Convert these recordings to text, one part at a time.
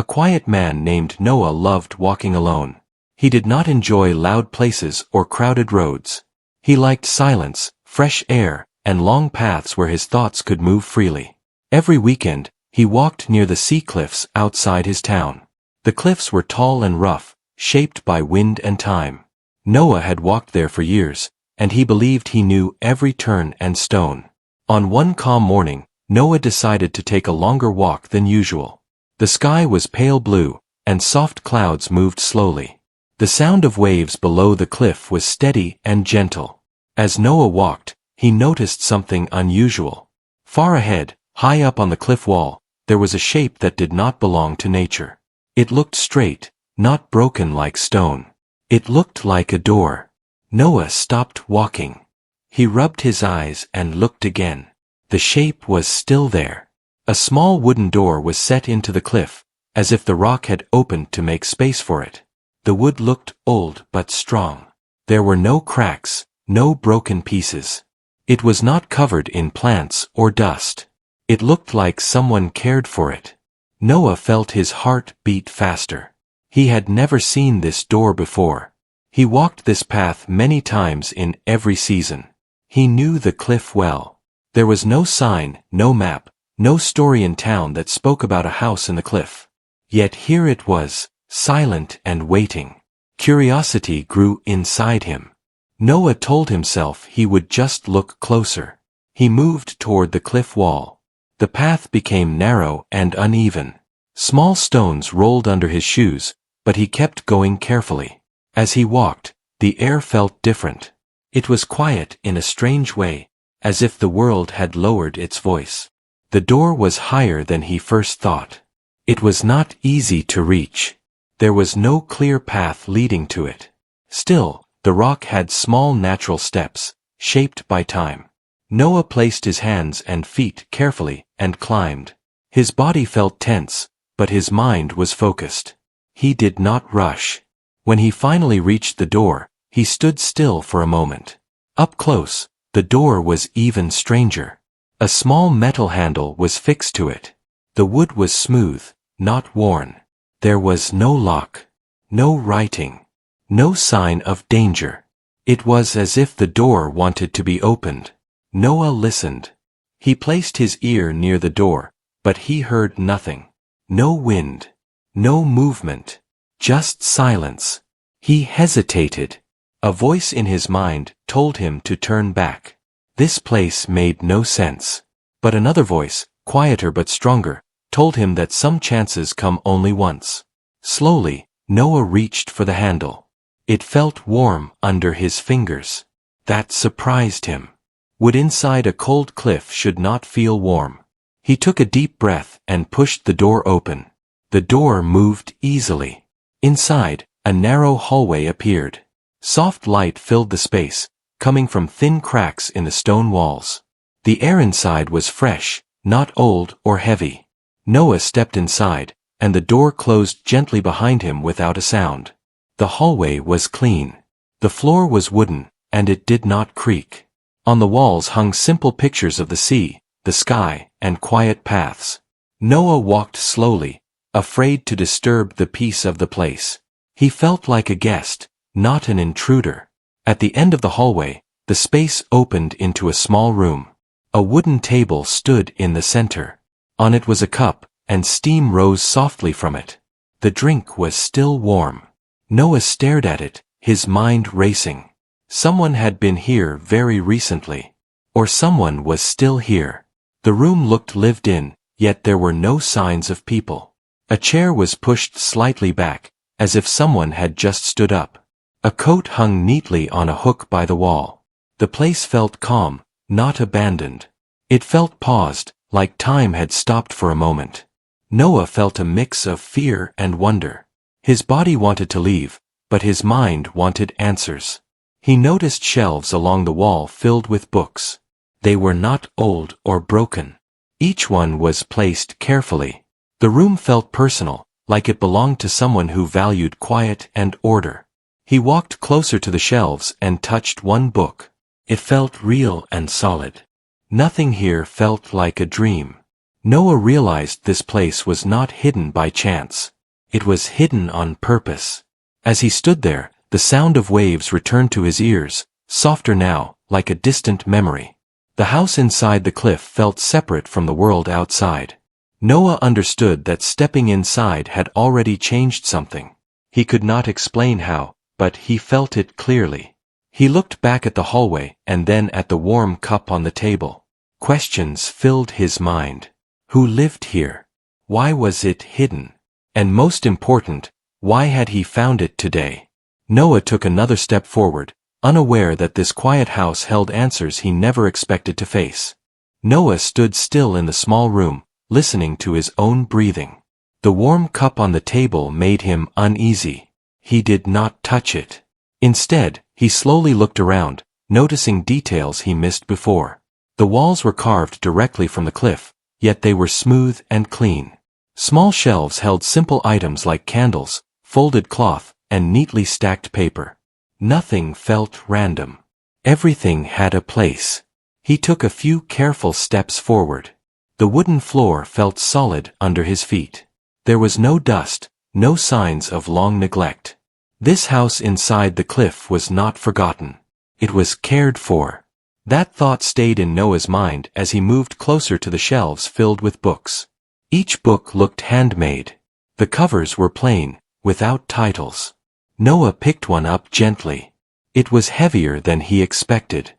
A quiet man named Noah loved walking alone. He did not enjoy loud places or crowded roads. He liked silence, fresh air, and long paths where his thoughts could move freely. Every weekend, he walked near the sea cliffs outside his town. The cliffs were tall and rough, shaped by wind and time. Noah had walked there for years, and he believed he knew every turn and stone. On one calm morning, Noah decided to take a longer walk than usual. The sky was pale blue, and soft clouds moved slowly. The sound of waves below the cliff was steady and gentle. As Noah walked, he noticed something unusual. Far ahead, high up on the cliff wall, there was a shape that did not belong to nature. It looked straight, not broken like stone. It looked like a door. Noah stopped walking. He rubbed his eyes and looked again. The shape was still there. A small wooden door was set into the cliff, as if the rock had opened to make space for it. The wood looked old but strong. There were no cracks, no broken pieces. It was not covered in plants or dust. It looked like someone cared for it. Noah felt his heart beat faster. He had never seen this door before. He walked this path many times in every season. He knew the cliff well. There was no sign, no map, no story in town that spoke about a house in the cliff. Yet here it was, silent and waiting. Curiosity grew inside him. Noah told himself he would just look closer. He moved toward the cliff wall. The path became narrow and uneven. Small stones rolled under his shoes, but he kept going carefully. As he walked, the air felt different. It was quiet in a strange way, as if the world had lowered its voice. The door was higher than he first thought. It was not easy to reach. There was no clear path leading to it. Still, the rock had small natural steps, shaped by time. Noah placed his hands and feet carefully and climbed. His body felt tense, but his mind was focused. He did not rush. When he finally reached the door, he stood still for a moment. Up close, the door was even stranger. A small metal handle was fixed to it. The wood was smooth, not worn. There was no lock, no writing, no sign of danger. It was as if the door wanted to be opened. Noah listened. He placed his ear near the door, but he heard nothing. No wind, no movement, just silence. He hesitated. A voice in his mind told him to turn back. This place made no sense. But another voice, quieter but stronger, told him that some chances come only once. Slowly, Noah reached for the handle. It felt warm under his fingers. That surprised him. Wood inside a cold cliff should not feel warm. He took a deep breath and pushed the door open. The door moved easily. Inside, a narrow hallway appeared. Soft light filled the space, coming from thin cracks in the stone walls. The air inside was fresh, not old or heavy. Noah stepped inside, and the door closed gently behind him without a sound. The hallway was clean. The floor was wooden, and it did not creak. On the walls hung simple pictures of the sea, the sky, and quiet paths. Noah walked slowly, afraid to disturb the peace of the place. He felt like a guest, not an intruder. At the end of the hallway, the space opened into a small room. A wooden table stood in the center. On it was a cup, and steam rose softly from it. The drink was still warm. Noah stared at it, his mind racing. Someone had been here very recently. Or someone was still here. The room looked lived in, yet there were no signs of people. A chair was pushed slightly back, as if someone had just stood up. A coat hung neatly on a hook by the wall. The place felt calm, not abandoned. It felt paused, like time had stopped for a moment. Noah felt a mix of fear and wonder. His body wanted to leave, but his mind wanted answers. He noticed shelves along the wall filled with books. They were not old or broken. Each one was placed carefully. The room felt personal, like it belonged to someone who valued quiet and order. He walked closer to the shelves and touched one book. It felt real and solid. Nothing here felt like a dream. Noah realized this place was not hidden by chance. It was hidden on purpose. As he stood there, the sound of waves returned to his ears, softer now, like a distant memory. The house inside the cliff felt separate from the world outside. Noah understood that stepping inside had already changed something. He could not explain how, but he felt it clearly. He looked back at the hallway and then at the warm cup on the table. Questions filled his mind. Who lived here? Why was it hidden? And most important, why had he found it today? Noah took another step forward, unaware that this quiet house held answers he never expected to face. Noah stood still in the small room, listening to his own breathing. The warm cup on the table made him uneasy. He did not touch it. Instead, he slowly looked around, noticing details he missed before. The walls were carved directly from the cliff, yet they were smooth and clean. Small shelves held simple items like candles, folded cloth, and neatly stacked paper. Nothing felt random. Everything had a place. He took a few careful steps forward. The wooden floor felt solid under his feet. There was no dust, no signs of long neglect. This house inside the cliff was not forgotten. It was cared for. That thought stayed in Noah's mind as he moved closer to the shelves filled with books. Each book looked handmade. The covers were plain, without titles. Noah picked one up gently. It was heavier than he expected.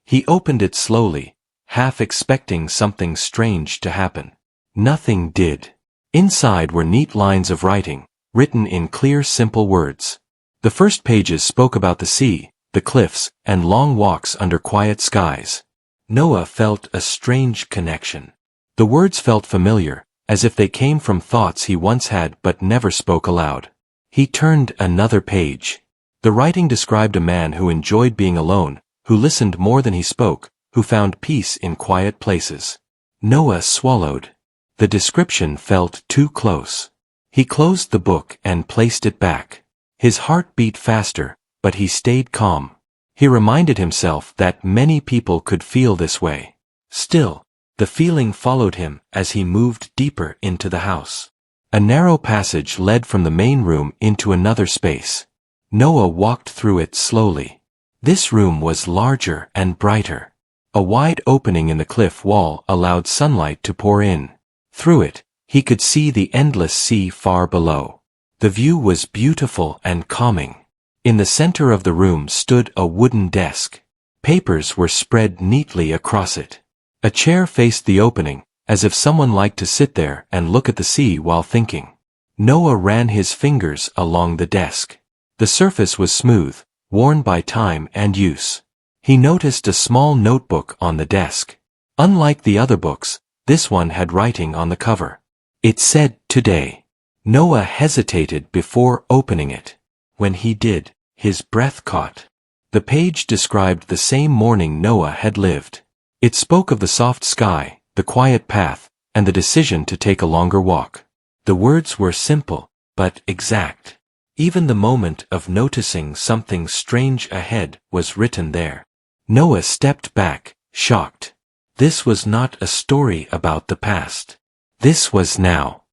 He opened it slowly, half expecting something strange to happen. Nothing did. Inside were neat lines of writing, written in clear, simple words. The first pages spoke about the sea, the cliffs, and long walks under quiet skies. Noah felt a strange connection. The words felt familiar, as if they came from thoughts he once had but never spoke aloud. He turned another page. The writing described a man who enjoyed being alone, who listened more than he spoke, who found peace in quiet places. Noah swallowed. The description felt too close. He closed the book and placed it back. His heart beat faster, but he stayed calm. He reminded himself that many people could feel this way. Still, the feeling followed him as he moved deeper into the house. A narrow passage led from the main room into another space. Noah walked through it slowly. This room was larger and brighter. A wide opening in the cliff wall allowed sunlight to pour in. Through it, he could see the endless sea far below. The view was beautiful and calming. In the center of the room stood a wooden desk. Papers were spread neatly across it. A chair faced the opening, as if someone liked to sit there and look at the sea while thinking. Noah ran his fingers along the desk. The surface was smooth, worn by time and use. He noticed a small notebook on the desk. Unlike the other books, this one had writing on the cover. It said, "Today." Noah hesitated before opening it. When he did, his breath caught. The page described the same morning Noah had lived. It spoke of the soft sky, the quiet path, and the decision to take a longer walk. The words were simple, but exact. Even the moment of noticing something strange ahead was written there. Noah stepped back, shocked. This was not a story about the past. This was now.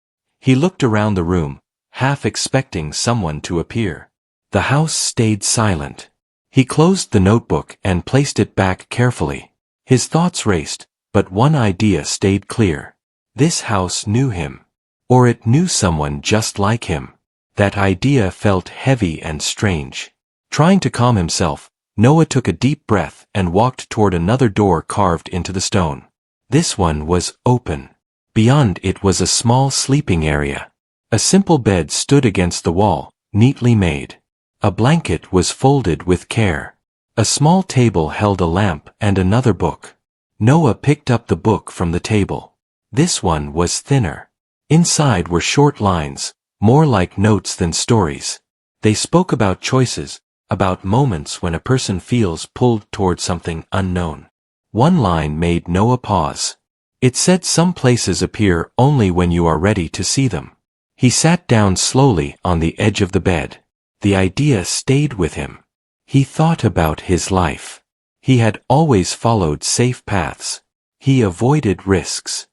He looked around the room, half expecting someone to appear. The house stayed silent. He closed the notebook and placed it back carefully. His thoughts raced, but one idea stayed clear. This house knew him. Or it knew someone just like him. That idea felt heavy and strange. Trying to calm himself, Noah took a deep breath and walked toward another door carved into the stone. This one was open. Beyond it was a small sleeping area. A simple bed stood against the wall, neatly made. A blanket was folded with care. A small table held a lamp and another book. Noah picked up the book from the table. This one was thinner. Inside were short lines, more like notes than stories. They spoke about choices, about moments when a person feels pulled toward something unknown. One line made Noah pause. It said some places appear only when you are ready to see them. He sat down slowly on the edge of the bed. The idea stayed with him. He thought about his life. He had always followed safe paths. He avoided risks.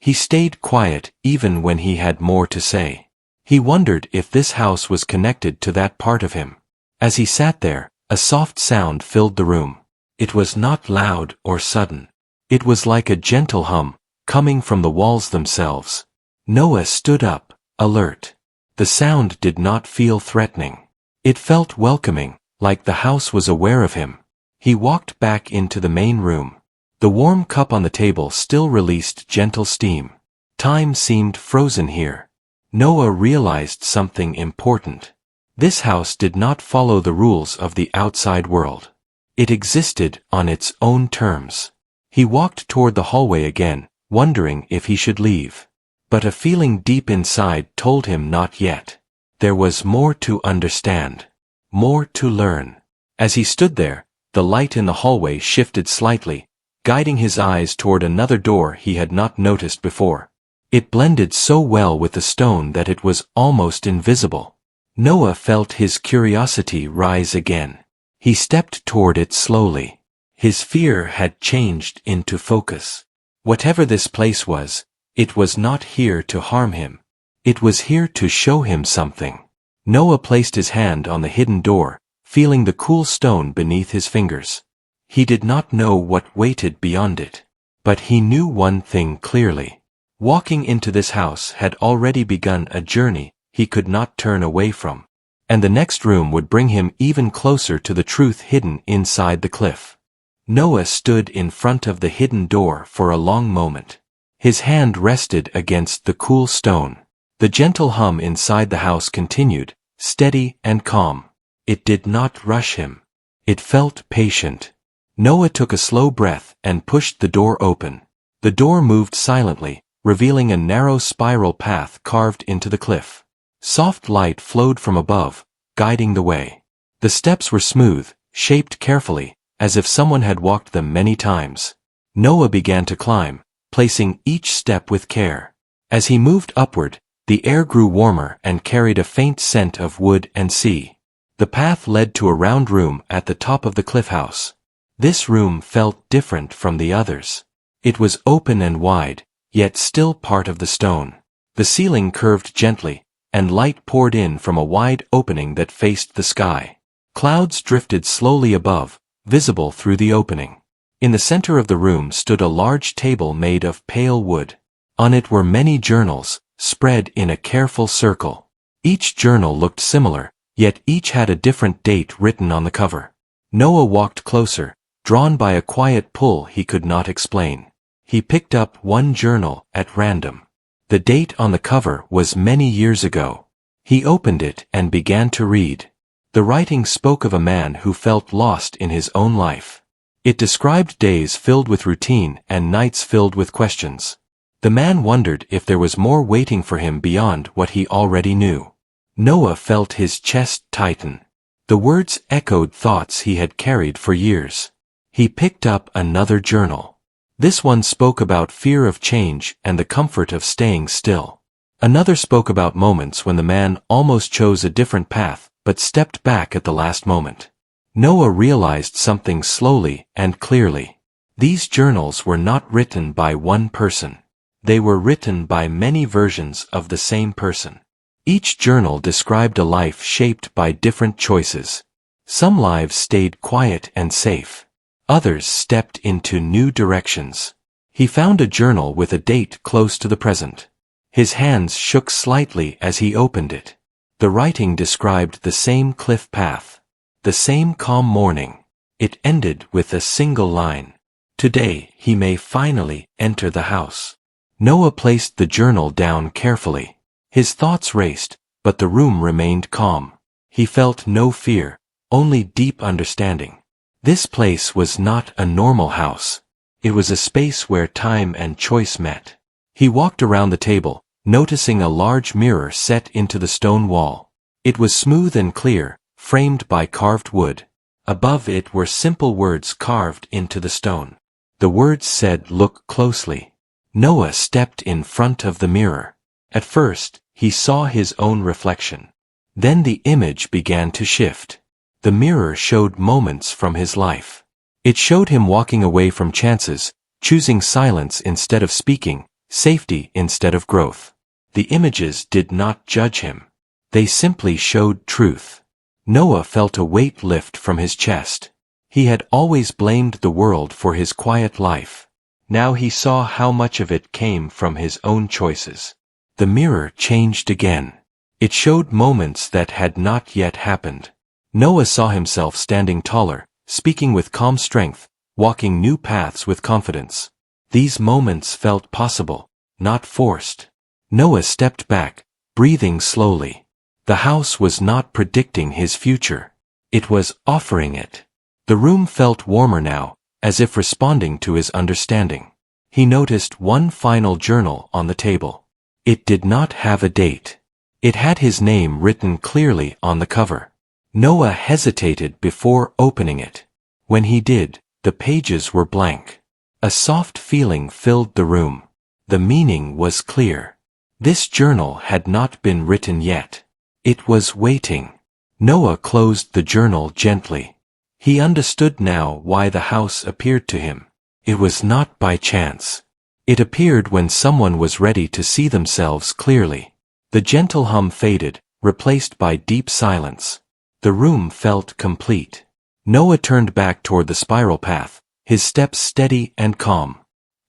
He stayed quiet even when he had more to say. He wondered if this house was connected to that part of him. As he sat there, a soft sound filled the room. It was not loud or sudden. It was like a gentle hum, coming from the walls themselves. Noah stood up, alert. The sound did not feel threatening. It felt welcoming, like the house was aware of him. He walked back into the main room. The warm cup on the table still released gentle steam. Time seemed frozen here. Noah realized something important. This house did not follow the rules of the outside world. It existed on its own terms. He walked toward the hallway again, wondering if he should leave. But a feeling deep inside told him not yet. There was more to understand. More to learn. As he stood there, the light in the hallway shifted slightly, guiding his eyes toward another door he had not noticed before. It blended so well with the stone that it was almost invisible. Noah felt his curiosity rise again. He stepped toward it slowly. His fear had changed into focus. Whatever this place was, it was not here to harm him. It was here to show him something. Noah placed his hand on the hidden door, feeling the cool stone beneath his fingers. He did not know what waited beyond it. But he knew one thing clearly. Walking into this house had already begun a journey he could not turn away from. And the next room would bring him even closer to the truth hidden inside the cliff. Noah stood in front of the hidden door for a long moment. His hand rested against the cool stone. The gentle hum inside the house continued, steady and calm. It did not rush him. It felt patient. Noah took a slow breath and pushed the door open. The door moved silently, revealing a narrow spiral path carved into the cliff. Soft light flowed from above, guiding the way. The steps were smooth, shaped carefully, as if someone had walked them many times. Noah began to climb, placing each step with care. As he moved upward, the air grew warmer and carried a faint scent of wood and sea. The path led to a round room at the top of the cliff house. This room felt different from the others. It was open and wide, yet still part of the stone. The ceiling curved gently, and light poured in from a wide opening that faced the sky. Clouds drifted slowly above, visible through the opening. In the center of the room stood a large table made of pale wood. On it were many journals, spread in a careful circle. Each journal looked similar, yet each had a different date written on the cover. Noah walked closer, drawn by a quiet pull he could not explain. He picked up one journal at random. The date on the cover was many years ago. He opened it and began to read. The writing spoke of a man who felt lost in his own life. It described days filled with routine and nights filled with questions. The man wondered if there was more waiting for him beyond what he already knew. Noah felt his chest tighten. The words echoed thoughts he had carried for years. He picked up another journal. This one spoke about fear of change and the comfort of staying still. Another spoke about moments when the man almost chose a different path, but stepped back at the last moment. Noah realized something slowly and clearly. These journals were not written by one person. They were written by many versions of the same person. Each journal described a life shaped by different choices. Some lives stayed quiet and safe. Others stepped into new directions. He found a journal with a date close to the present. His hands shook slightly as he opened it. The writing described the same cliff path. The same calm morning. It ended with a single line. Today he may finally enter the house. Noah placed the journal down carefully. His thoughts raced, but the room remained calm. He felt no fear, only deep understanding. This place was not a normal house. It was a space where time and choice met. He walked around the table, noticing a large mirror set into the stone wall. It was smooth and clear, framed by carved wood. Above it were simple words carved into the stone. The words said, "Look closely." Noah stepped in front of the mirror. At first, he saw his own reflection. Then the image began to shift. The mirror showed moments from his life. It showed him walking away from chances, choosing silence instead of speaking, safety instead of growth. The images did not judge him. They simply showed truth. Noah felt a weight lift from his chest. He had always blamed the world for his quiet life. Now he saw how much of it came from his own choices. The mirror changed again. It showed moments that had not yet happened. Noah saw himself standing taller, speaking with calm strength, walking new paths with confidence. These moments felt possible, not forced. Noah stepped back, breathing slowly. The house was not predicting his future. It was offering it. The room felt warmer now, as if responding to his understanding. He noticed one final journal on the table. It did not have a date. It had his name written clearly on the cover. Noah hesitated before opening it. When he did, the pages were blank. A soft feeling filled the room. The meaning was clear. This journal had not been written yet. It was waiting. Noah closed the journal gently. He understood now why the house appeared to him. It was not by chance. It appeared when someone was ready to see themselves clearly. The gentle hum faded, replaced by deep silence. The room felt complete. Noah turned back toward the spiral path, his steps steady and calm.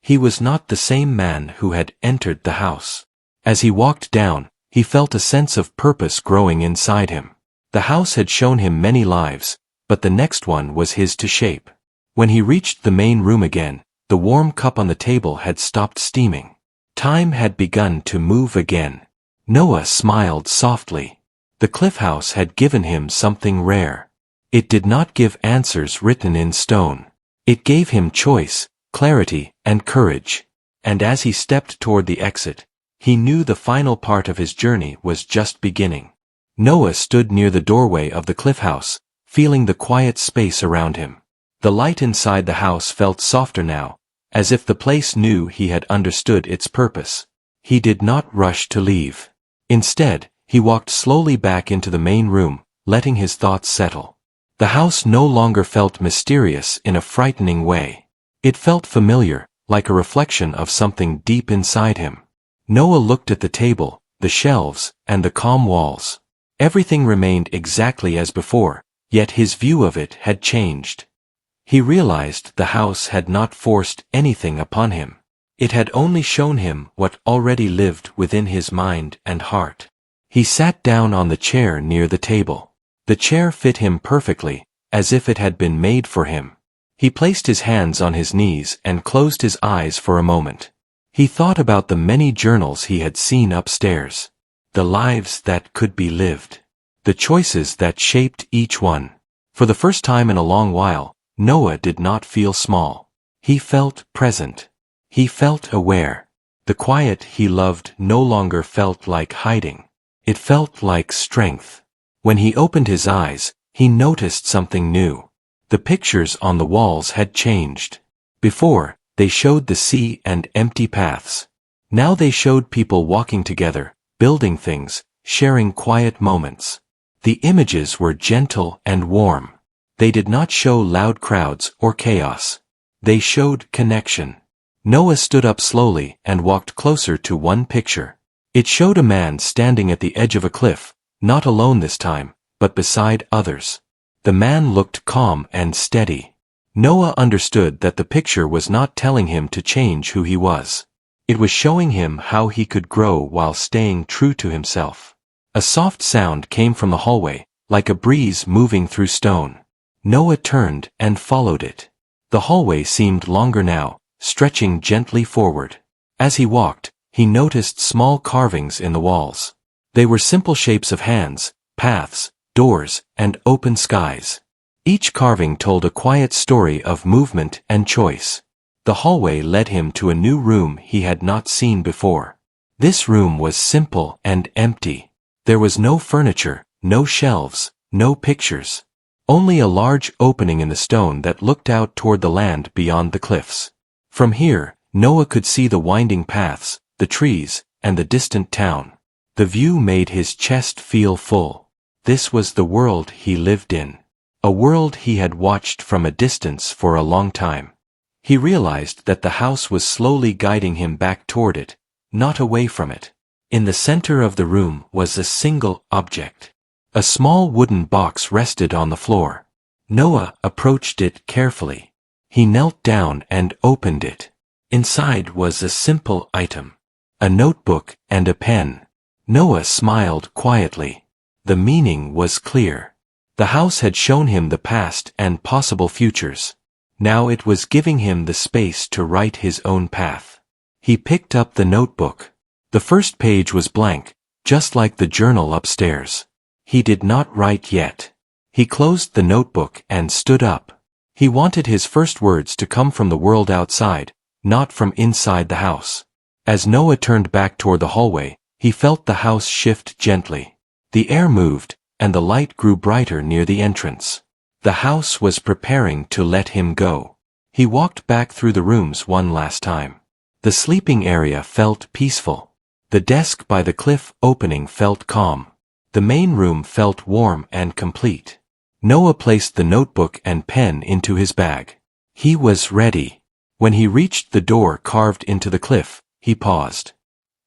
He was not the same man who had entered the house. As he walked down, he felt a sense of purpose growing inside him. The house had shown him many lives, but the next one was his to shape. When he reached the main room again, the warm cup on the table had stopped steaming. Time had begun to move again. Noah smiled softly. The cliff house had given him something rare. It did not give answers written in stone. It gave him choice, clarity, and courage. And as he stepped toward the exit, he knew the final part of his journey was just beginning. Noah stood near the doorway of the cliff house, feeling the quiet space around him. The light inside the house felt softer now, as if the place knew he had understood its purpose. He did not rush to leave. Instead, he walked slowly back into the main room, letting his thoughts settle. The house no longer felt mysterious in a frightening way. It felt familiar, like a reflection of something deep inside him. Noah looked at the table, the shelves, and the calm walls. Everything remained exactly as before, yet his view of it had changed. He realized the house had not forced anything upon him. It had only shown him what already lived within his mind and heart. He sat down on the chair near the table. The chair fit him perfectly, as if it had been made for him. He placed his hands on his knees and closed his eyes for a moment. He thought about the many journals he had seen upstairs. The lives that could be lived. The choices that shaped each one. For the first time in a long while, Noah did not feel small. He felt present. He felt aware. The quiet he loved no longer felt like hiding. It felt like strength. When he opened his eyes, he noticed something new. The pictures on the walls had changed. Before, they showed the sea and empty paths. Now they showed people walking together, building things, sharing quiet moments. The images were gentle and warm. They did not show loud crowds or chaos. They showed connection. Noah stood up slowly and walked closer to one picture. It showed a man standing at the edge of a cliff, not alone this time, but beside others. The man looked calm and steady. Noah understood that the picture was not telling him to change who he was. It was showing him how he could grow while staying true to himself. A soft sound came from the hallway, like a breeze moving through stone. Noah turned and followed it. The hallway seemed longer now, stretching gently forward. As he walked, he noticed small carvings in the walls. They were simple shapes of hands, paths, doors, and open skies. Each carving told a quiet story of movement and choice. The hallway led him to a new room he had not seen before. This room was simple and empty. There was no furniture, no shelves, no pictures. Only a large opening in the stone that looked out toward the land beyond the cliffs. From here, Noah could see the winding paths, the trees, and the distant town. The view made his chest feel full. This was the world he lived in. A world he had watched from a distance for a long time. He realized that the house was slowly guiding him back toward it, not away from it. In the center of the room was a single object. A small wooden box rested on the floor. Noah approached it carefully. He knelt down and opened it. Inside was a simple item. A notebook and a pen. Noah smiled quietly. The meaning was clear. The house had shown him the past and possible futures. Now it was giving him the space to write his own path. He picked up the notebook. The first page was blank, just like the journal upstairs. He did not write yet. He closed the notebook and stood up. He wanted his first words to come from the world outside, not from inside the house. As Noah turned back toward the hallway, he felt the house shift gently. The air moved, and the light grew brighter near the entrance. The house was preparing to let him go. He walked back through the rooms one last time. The sleeping area felt peaceful. The desk by the cliff opening felt calm. The main room felt warm and complete. Noah placed the notebook and pen into his bag. He was ready. When he reached the door carved into the cliff, he paused.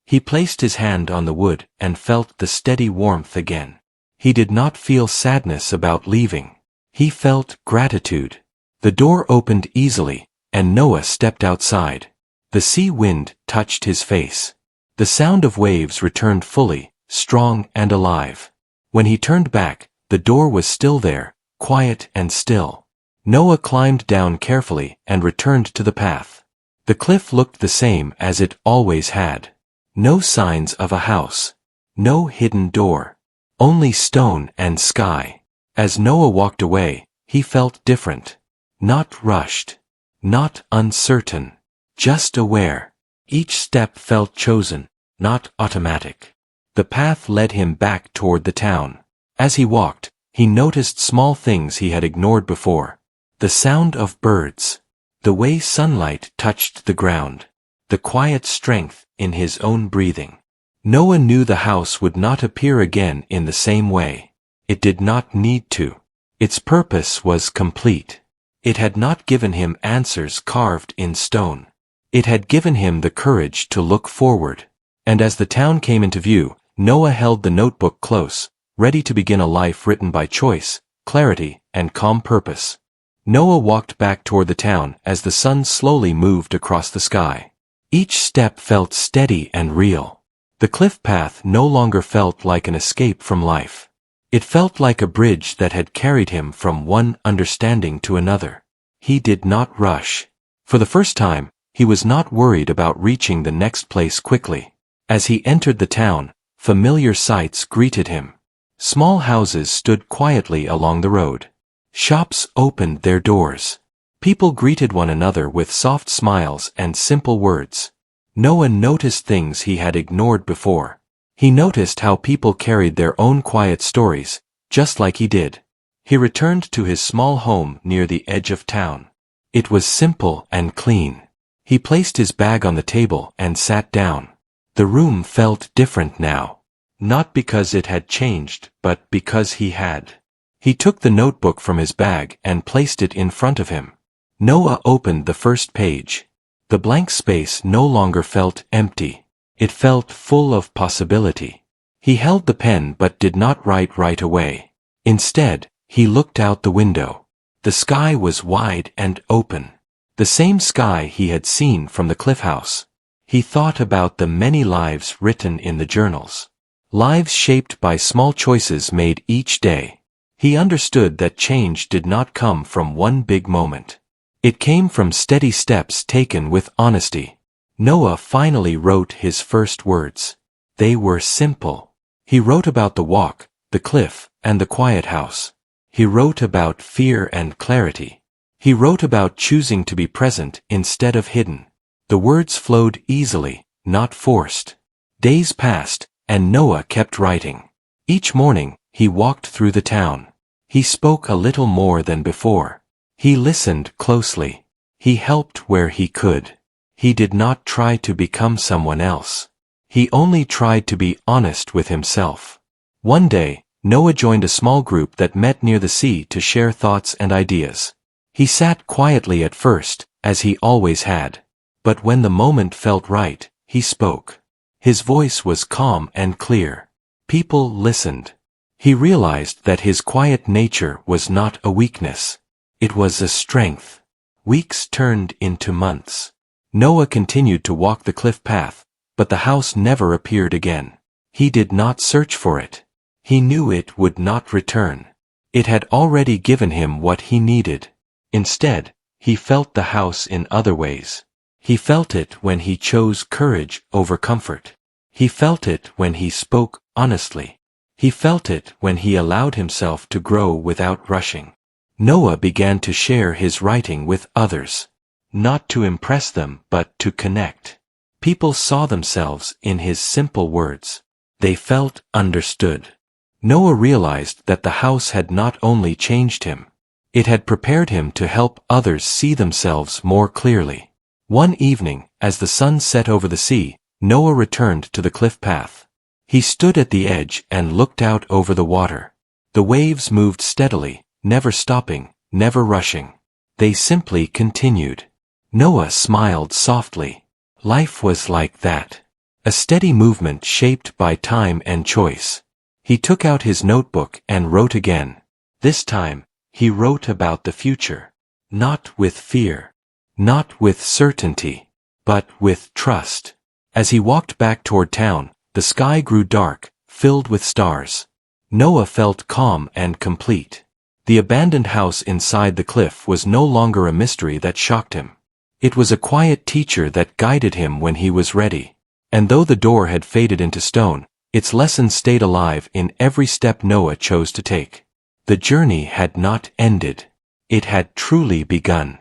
He placed his hand on the wood and felt the steady warmth again. He did not feel sadness about leaving. He felt gratitude. The door opened easily, and Noah stepped outside. The sea wind touched his face. The sound of waves returned fully, strong and alive. When he turned back, the door was still there, quiet and still. Noah climbed down carefully and returned to the path. The cliff looked the same as it always had. No signs of a house. No hidden door. Only stone and sky. As Noah walked away, he felt different. Not rushed. Not uncertain. Just aware. Each step felt chosen, not automatic. The path led him back toward the town. As he walked, he noticed small things he had ignored before. The sound of birds. The way sunlight touched the ground. The quiet strength in his own breathing. Noah knew the house would not appear again in the same way. It did not need to. Its purpose was complete. It had not given him answers carved in stone. It had given him the courage to look forward. And as the town came into view, Noah held the notebook close, ready to begin a life written by choice, clarity, and calm purpose. Noah walked back toward the town as the sun slowly moved across the sky. Each step felt steady and real. The cliff path no longer felt like an escape from life. It felt like a bridge that had carried him from one understanding to another. He did not rush. For the first time, he was not worried about reaching the next place quickly. As he entered the town, familiar sights greeted him. Small houses stood quietly along the road. Shops opened their doors. People greeted one another with soft smiles and simple words. Noah noticed things he had ignored before. He noticed how people carried their own quiet stories, just like he did. He returned to his small home near the edge of town. It was simple and clean. He placed his bag on the table and sat down. The room felt different now. Not because it had changed, but because he had. He took the notebook from his bag and placed it in front of him. Noah opened the first page. The blank space no longer felt empty. It felt full of possibility. He held the pen but did not write right away. Instead, he looked out the window. The sky was wide and open. The same sky he had seen from the cliff house. He thought about the many lives written in the journals. Lives shaped by small choices made each day. He understood that change did not come from one big moment. It came from steady steps taken with honesty. Noah finally wrote his first words. They were simple. He wrote about the walk, the cliff, and the quiet house. He wrote about fear and clarity. He wrote about choosing to be present instead of hidden. The words flowed easily, not forced. Days passed, and Noah kept writing. Each morning, he walked through the town. He spoke a little more than before. He listened closely. He helped where he could. He did not try to become someone else. He only tried to be honest with himself. One day, Noah joined a small group that met near the sea to share thoughts and ideas. He sat quietly at first, as he always had. But when the moment felt right, he spoke. His voice was calm and clear. People listened. He realized that his quiet nature was not a weakness. It was a strength. Weeks turned into months. Noah continued to walk the cliff path, but the house never appeared again. He did not search for it. He knew it would not return. It had already given him what he needed. Instead, he felt the house in other ways. He felt it when he chose courage over comfort. He felt it when he spoke honestly. He felt it when he allowed himself to grow without rushing. Noah began to share his writing with others. Not to impress them, but to connect. People saw themselves in his simple words. They felt understood. Noah realized that the house had not only changed him. It had prepared him to help others see themselves more clearly. One evening, as the sun set over the sea, Noah returned to the cliff path. He stood at the edge and looked out over the water. The waves moved steadily, never stopping, never rushing. They simply continued. Noah smiled softly. Life was like that. A steady movement shaped by time and choice. He took out his notebook and wrote again. This time, he wrote about the future. Not with fear. Not with certainty. But with trust. As he walked back toward town, the sky grew dark, filled with stars. Noah felt calm and complete. The abandoned house inside the cliff was no longer a mystery that shocked him. It was a quiet teacher that guided him when he was ready. And though the door had faded into stone, its lessons stayed alive in every step Noah chose to take. The journey had not ended. It had truly begun.